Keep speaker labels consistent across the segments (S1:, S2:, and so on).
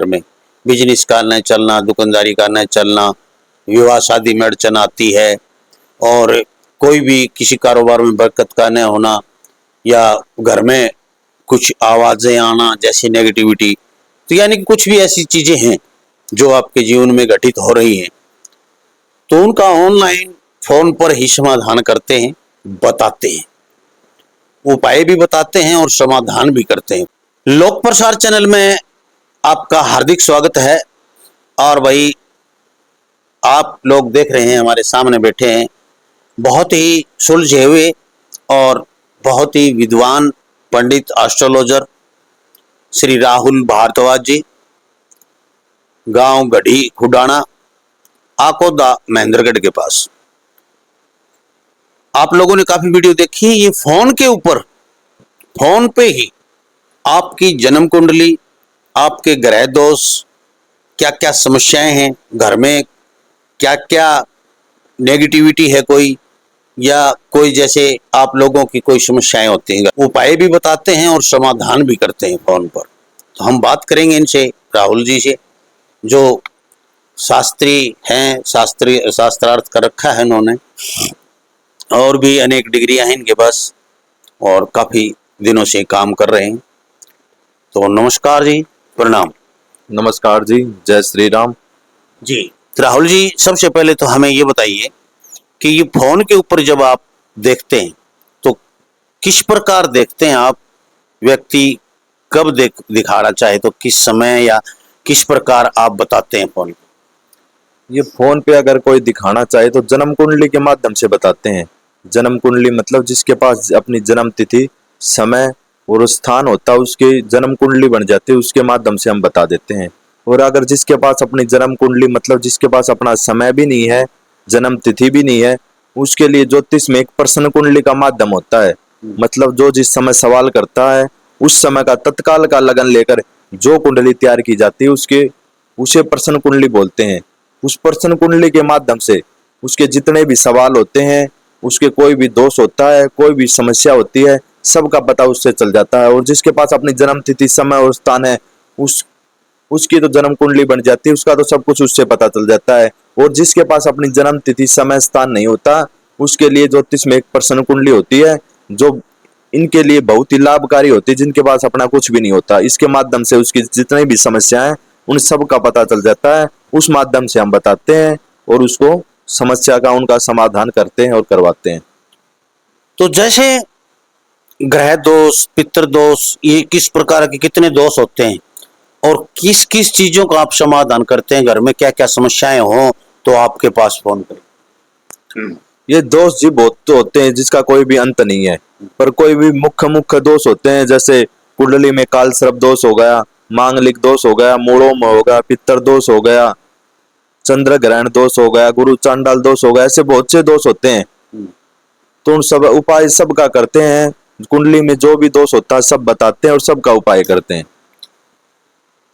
S1: में बिजनेस का न चलना, दुकानदारी का न चलना, विवाह शादी में अड़चन आती है, और कोई भी किसी कारोबार में बरकत का न होना, या घर में कुछ आवाज़ें आना जैसी नेगेटिविटी, तो यानी कि कुछ भी ऐसी चीज़ें हैं जो आपके जीवन में घटित हो रही हैं, तो उनका ऑनलाइन फ़ोन पर ही समाधान करते हैं, बताते हैं, उपाय भी बताते हैं और समाधान भी करते हैं। लोक प्रसार चैनल में आपका हार्दिक स्वागत है। और भाई, आप लोग देख रहे हैं, हमारे सामने बैठे हैं बहुत ही सुलझे हुए और बहुत ही विद्वान पंडित एस्ट्रोलॉजर श्री राहुल भारद्वाज जी, गांव गढ़ी खुडाना, आकोदा महेंद्रगढ़ के पास। आप लोगों ने काफी वीडियो देखी है। ये फोन के ऊपर, फोन पे ही आपकी जन्म कुंडली, आपके ग्रह दोष, क्या क्या समस्याएं हैं घर में, क्या क्या नेगेटिविटी है कोई, या कोई जैसे आप लोगों की कोई समस्याएं होती हैं, उपाय भी बताते हैं और समाधान भी करते हैं फोन पर। तो हम बात करेंगे इनसे, राहुल जी से, जो शास्त्री हैं, शास्त्रार्थ कर रखा है इन्होंने, और भी अनेक डिग्रियां हैं इनके पास, और काफी दिनों से काम कर रहे हैं। तो नमस्कार जी, प्रणाम।
S2: नमस्कार जी, जय श्री राम
S1: जी। तो राहुल जी, सबसे पहले तो हमें ये बताइए कि ये फोन के ऊपर जब आप देखते हैं तो किस प्रकार देखते हैं आप, व्यक्ति कब दिखाना चाहे तो किस समय, या किस प्रकार आप बताते हैं फोन?
S2: ये फोन पे अगर कोई दिखाना चाहे तो जन्म कुंडली के माध्यम से बताते हैं। जन्म कुंडली मतलब जिसके पास अपनी जन्म तिथि, समय और स्थान होता है, उसकी जन्म कुंडली बन जाती है, उसके माध्यम से हम बता देते हैं। और अगर जिसके पास अपनी जन्म कुंडली मतलब जिसके पास अपना समय भी नहीं है, जन्म तिथि भी नहीं है, उसके लिए ज्योतिष में एक प्रश्न कुंडली का माध्यम होता है। मतलब जो जिस समय सवाल करता है उस समय का तत्काल का लगन लेकर जो कुंडली तैयार की जाती है उसे प्रश्न कुंडली बोलते हैं। उस प्रश्न कुंडली के माध्यम से उसके जितने भी सवाल होते हैं, उसके कोई भी दोष होता है, कोई भी समस्या होती है, सबका पता उससे चल जाता है। और जिसके पास अपनी जन्म तिथि, समय और स्थान है, उसकी तो जन्म कुंडली बन जाती है, उसका तो सब कुछ उससे पता चल जाता है। और जिसके पास अपनी जन्म तिथि, समय, स्थान नहीं होता, उसके लिए ज्योतिष में एक प्रश्न कुंडली होती है, जो इनके लिए बहुत ही लाभकारी होती है, जिनके पास अपना कुछ भी नहीं होता। इसके माध्यम से उसकी जितनी भी समस्याएं, उन सब का पता चल जाता है। उस माध्यम से हम बताते हैं और उसको समस्या का उनका समाधान करते हैं और करवाते हैं।
S1: तो जैसे ग्रह दोष, पितृ दोष, ये किस प्रकार के कितने दोष होते हैं, और किस किस चीजों का आप समाधान करते हैं, घर में क्या क्या समस्याएं हो तो आपके पास फोन करें?
S2: ये दोष जी बहुत तो होते हैं जिसका कोई भी अंत नहीं है, पर कोई भी मुख्य मुख्य दोष होते हैं। जैसे कुंडली में काल सर्प दोष हो गया, मांगलिक दोष हो गया, मूढ़ों हो गया, पितर दोष हो गया, चंद्र ग्रहण दोष हो गया, गुरु चांडाल दोष हो गया, ऐसे बहुत से दोष होते हैं। तो उन सब उपाय सबका करते हैं। कुंडली में जो भी दोष होता है सब बताते हैं और सबका उपाय करते हैं।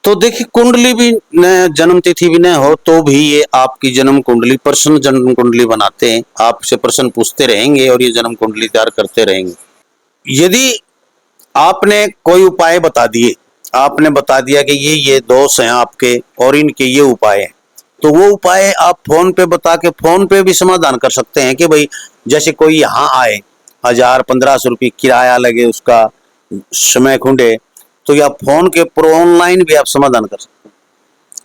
S1: तो देखिए, कुंडली भी न, जन्म तिथि भी न हो तो भी ये आपकी जन्म कुंडली, प्रश्न जन्म कुंडली बनाते हैं, आपसे प्रश्न पूछते रहेंगे और ये जन्म कुंडली तैयार करते रहेंगे। यदि आपने कोई उपाय बता दिए, आपने बता दिया कि ये दोष हैं आपके और इनके ये उपाय हैं, तो वो उपाय आप फोन पे बता के फोन पे भी समाधान कर सकते हैं कि भाई, जैसे कोई यहाँ आए, 1000-1500 रुपये किराया लगे, उसका समय खुंडे, तो या फोन के ऊपर ऑनलाइन भी आप समाधान कर सकते हैं।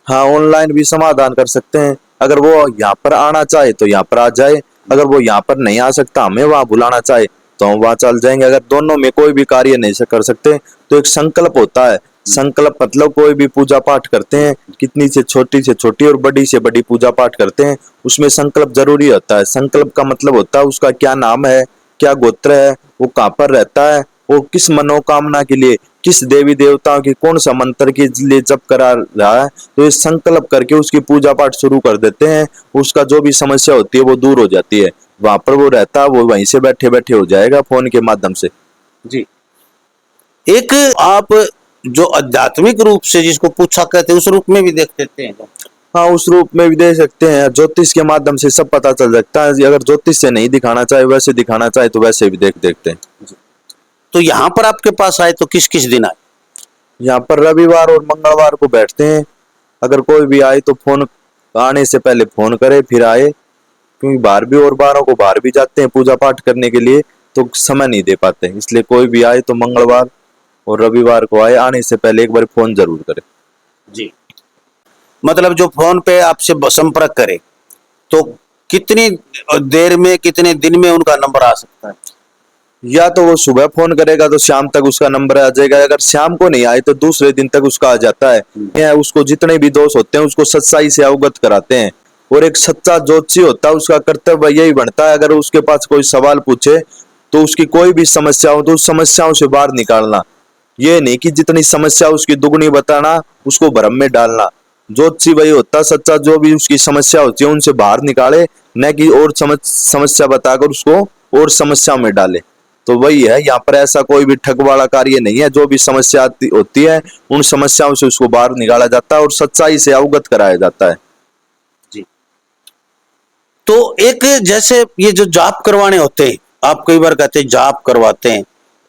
S2: हाँ, ऑनलाइन भी समाधान कर सकते हैं। अगर वो यहाँ पर आना चाहे तो यहाँ पर आ जाए, अगर वो यहाँ पर नहीं आ सकता, हमें वहां बुलाना चाहे तो हम वहां चल जाएंगे। अगर दोनों में कोई भी कार्य नहीं कर सकते तो एक संकल्प होता है। संकल्प मतलब कोई भी पूजा पाठ करते हैं, कितनी से छोटी और बड़ी से बड़ी पूजा पाठ करते हैं, उसमें संकल्प जरूरी होता है। संकल्प का मतलब होता है उसका क्या नाम है, क्या गोत्र है, वो कहाँ पर रहता है, वो किस मनोकामना के लिए, किस देवी देवताओं की कौन सा मंत्र के लिए जप करा रहा है। तो ये संकल्प करके उसकी पूजा पाठ शुरू कर देते हैं। उसका जो भी समस्या होती है वो दूर हो जाती है। वहां पर वो रहता है, वो वहीं से बैठे बैठे हो जाएगा फोन के माध्यम से।
S1: जी। एक आप जो आध्यात्मिक रूप से जिसको पूछा कहते हैं, उस रूप में भी देख देते हैं?
S2: हाँ, उस रूप में भी दे सकते हैं। ज्योतिष के माध्यम से सब पता चल सकता है। अगर ज्योतिष से नहीं दिखाना चाहे, वैसे दिखाना चाहे तो वैसे भी देख देखते हैं।
S1: तो यहाँ पर आपके पास आए तो किस किस दिन आए?
S2: यहाँ पर रविवार और मंगलवार को बैठते हैं। अगर कोई भी आए तो फोन आने से पहले फोन करे फिर आए, क्योंकि बाहर भी और बारों को बाहर भी जाते हैं पूजा पाठ करने के लिए, तो समय नहीं दे पाते, इसलिए कोई भी आए तो मंगलवार और रविवार को आए, आने से पहले एक बार फोन जरूर करे।
S1: जी, मतलब जो फोन पे आपसे संपर्क करे तो कितनी देर में, कितने दिन में उनका नंबर आ सकता है?
S2: या तो वो सुबह फोन करेगा तो शाम तक उसका नंबर आ जाएगा, अगर शाम को नहीं आए तो दूसरे दिन तक उसका आ जाता है। या उसको जितने भी दोष होते हैं उसको सच्चाई से अवगत कराते हैं, और एक सच्चा ज्योतिषी होता है उसका कर्तव्य यही बनता है, अगर उसके पास कोई सवाल पूछे तो उसकी कोई भी समस्या हो तो उस समस्याओं से बाहर निकालना, ये नहीं कि जितनी समस्या उसकी दुगनी बताना, उसको भ्रम में डालना। ज्योतिषी वही होता है सच्चा, जो भी उसकी समस्या होती है उनसे बाहर निकाले, न कि और समस्या बताकर उसको और समस्या में डाले। तो वही है, यहाँ पर ऐसा कोई भी ठग वाला कार्य नहीं है, जो भी समस्या होती है उन समस्याओं से उसको बाहर निकाला जाता है और सच्चाई से अवगत कराया जाता है।
S1: जी, तो एक जैसे ये जो जाप करवाने होते हैं, आप कई बार कहते हैं जाप करवाते हैं,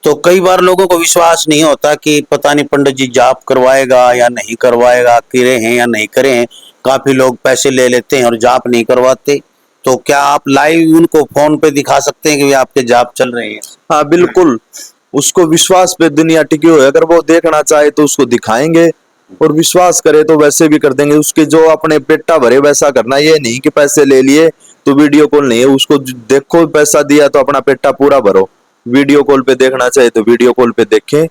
S1: तो कई बार लोगों को विश्वास नहीं होता कि पता नहीं पंडित जी जाप करवाएगा या नहीं करवाएगा, करे हैं या नहीं करे हैं। काफी लोग पैसे ले लेते हैं और जाप नहीं करवाते। तो क्या आप लाइव उनको फोन पे दिखा सकते हैं कि आपके जाप चल रहे हैं?
S2: हाँ बिल्कुल, उसको विश्वास पे दुनिया टिकी हुई है, अगर वो देखना चाहे तो उसको दिखाएंगे, और विश्वास करे तो वैसे भी कर देंगे। उसके जो अपने पेटा भरे वैसा करना, ये नहीं कि पैसे ले लिए तो वीडियो कॉल नहीं है, उसको देखो पैसा दिया तो अपना पेटा पूरा भरो, वीडियो कॉल पे देखना चाहे तो वीडियो कॉल पे देखें।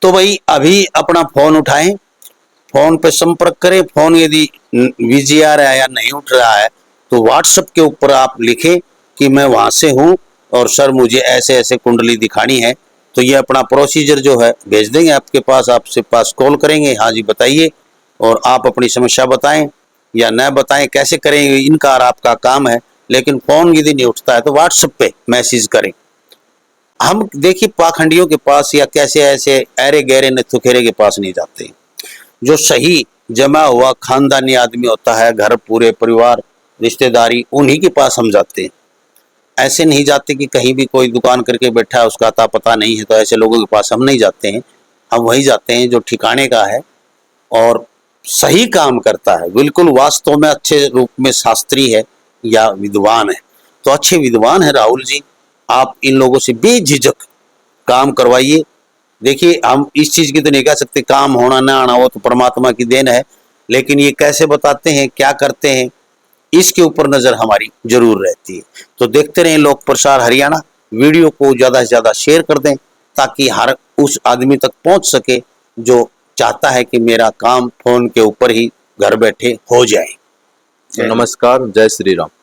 S1: तो भाई अभी अपना फोन उठाएं, फोन पे संपर्क करें। फोन यदि बिजी आ रहा है या नहीं उठ रहा है तो व्हाट्सएप के ऊपर आप लिखें कि मैं वहां से हूं और सर मुझे ऐसे ऐसे कुंडली दिखानी है, तो ये अपना प्रोसीजर जो है भेज देंगे आपके पास, आपसे पास कॉल करेंगे, हाँ जी बताइए, और आप अपनी समस्या बताएं या न बताएं, कैसे करेंगे इनका आपका काम है। लेकिन फोन यदि नहीं उठता है तो व्हाट्सएप पे मैसेज करें। हम देखिए पाखंडियों के पास या कैसे ऐसे अरे गहरे नथुखेरे के पास नहीं जाते। जो सही जमा हुआ खानदानी आदमी होता है, घर पूरे परिवार रिश्तेदारी, उन्हीं के पास हम जाते हैं। ऐसे नहीं जाते कि कहीं भी कोई दुकान करके बैठा है उसका अता पता नहीं है तो ऐसे लोगों के पास हम नहीं जाते हैं। हम वही जाते हैं जो ठिकाने का है और सही काम करता है, बिल्कुल वास्तव में अच्छे रूप में शास्त्री है या विद्वान है। तो अच्छे विद्वान है राहुल जी, आप इन लोगों से बेझिझक काम करवाइए। देखिए हम इस चीज की तो नहीं कह सकते काम होना ना आना वो तो परमात्मा की देन है, लेकिन ये कैसे बताते हैं, क्या करते हैं, इसके ऊपर नजर हमारी जरूर रहती है। तो देखते रहें लोक प्रसार हरियाणा, वीडियो को ज्यादा से ज्यादा शेयर कर दें ताकि हर उस आदमी तक पहुंच सके जो चाहता है कि मेरा काम फोन के ऊपर ही घर बैठे हो जाए।
S2: नमस्कार, जय श्री राम।